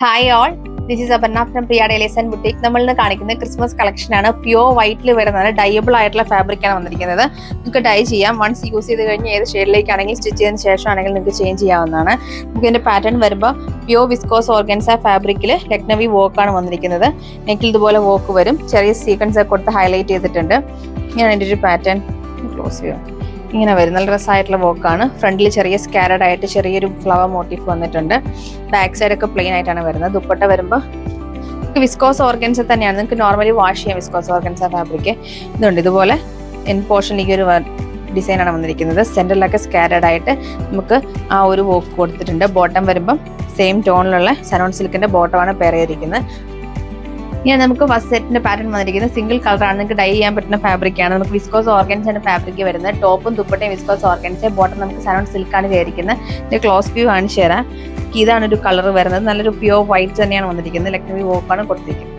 Hi all, this is Aparna from Priya dailies and boutique. നമ്മൾ ഇന്ന് കാണിക്കുന്നത് ക്രിസ്മസ് കളക്ഷൻ ആണ്. പ്യോർ വൈറ്റിൽ വരുന്നത് ഡയബിൾ ആയിട്ടുള്ള ഫാബ്രിക് ആണ് വന്നിരിക്കുന്നത്. നിങ്ങൾക്ക് ഡൈ ചെയ്യാം. വൺസ് യൂസ് ചെയ്ത് കഴിഞ്ഞ് ഏത് ഷെയ്ഡിലേക്കാണെങ്കിൽ സ്റ്റിച്ച് ചെയ്തതിന് ശേഷം ആണെങ്കിൽ നിങ്ങൾക്ക് ചേഞ്ച് ചെയ്യാവുന്നതാണ്. നമുക്ക് ഇതിന്റെ പാറ്റേൺ വരുമ്പോൾ പ്യോർ വിസ്കോസ് ഓർഗൻസ ഫാബ്രിക്കിൽ ലക്നവി വോക്കാണ് വന്നിരിക്കുന്നത്. നെക്കിൽ ഇതുപോലെ വോക്ക് വരും. ചെറിയ സീക്വൻസ് ഒക്കെ കൊടുത്ത് ഹൈലൈറ്റ് ചെയ്തിട്ടുണ്ട്. ഇങ്ങനെ എൻ്റെ ഒരു പാറ്റേൺ ക്ലോസ് ചെയ്യാം. ഇങ്ങനെ വരും. നല്ല രസമായിട്ടുള്ള വോക്കാണ്. ഫ്രണ്ടിൽ ചെറിയ സ്കാരഡ് ആയിട്ട് ചെറിയൊരു ഫ്ലവർ മോട്ടീഫ് വന്നിട്ടുണ്ട്. ബാക്ക് സൈഡ് ഒക്കെ പ്ലെയിൻ ആയിട്ടാണ് വരുന്നത്. ദുപ്പട്ട വരുമ്പോൾ വിസ്കോസ് ഓർഗൻസ തന്നെയാണ്. നിങ്ങൾക്ക് നോർമലി വാഷ് ചെയ്യാം വിസ്കോസ് ഓർഗൻസ ഫാബ്രിക്. ഇതുണ്ട്. ഇതുപോലെ എൻ പോർഷനിലേക്ക് ഒരു ഡിസൈനാണ് വന്നിരിക്കുന്നത്. സെന്ററിലൊക്കെ സ്കാരഡ് ആയിട്ട് നമുക്ക് ആ ഒരു വോക്ക് കൊടുത്തിട്ടുണ്ട്. ബോട്ടം വരുമ്പം സെയിം ടോണിലുള്ള സനോൺ സിൽക്കിന്റെ ബോട്ടമാണ് പെയർ ചെയ്തിരിക്കുന്നത്. ഇനി നമുക്ക് ഫസ്റ്റ് സെറ്റിന്റെ പാറ്റേൺ വന്നിരിക്കുന്നത് സിംഗിൾ കളറാണ്. നിങ്ങൾക്ക് ഡൈ ചെയ്യാൻ പറ്റുന്ന ഫാബ്രിക് ആണ്. നമുക്ക് വിസ്കോസ് ഓർഗൻസാണ് ഫാബ്രിക് വരുന്നത്. ടോപ്പും ദുപ്പട്ടയും വിസ്കോസ് ഓർഗൻസ്, ബോട്ടം നമുക്ക് സനോൺ സിൽക്കാണ് ചെയ്തിരിക്കുന്നത്. ഇതിന്റെ ക്ലോസ് വ്യൂ കാണിച്ചു തരാം. ഇതാണ് ഒരു കളർ വരുന്നത്. നല്ലൊരു പ്യോർ വൈറ്റ് തന്നെയാണ് വന്നിരിക്കുന്നത്. ലക്നവി വോക്കാണ് കൊടുത്തിരിക്കുന്നത്.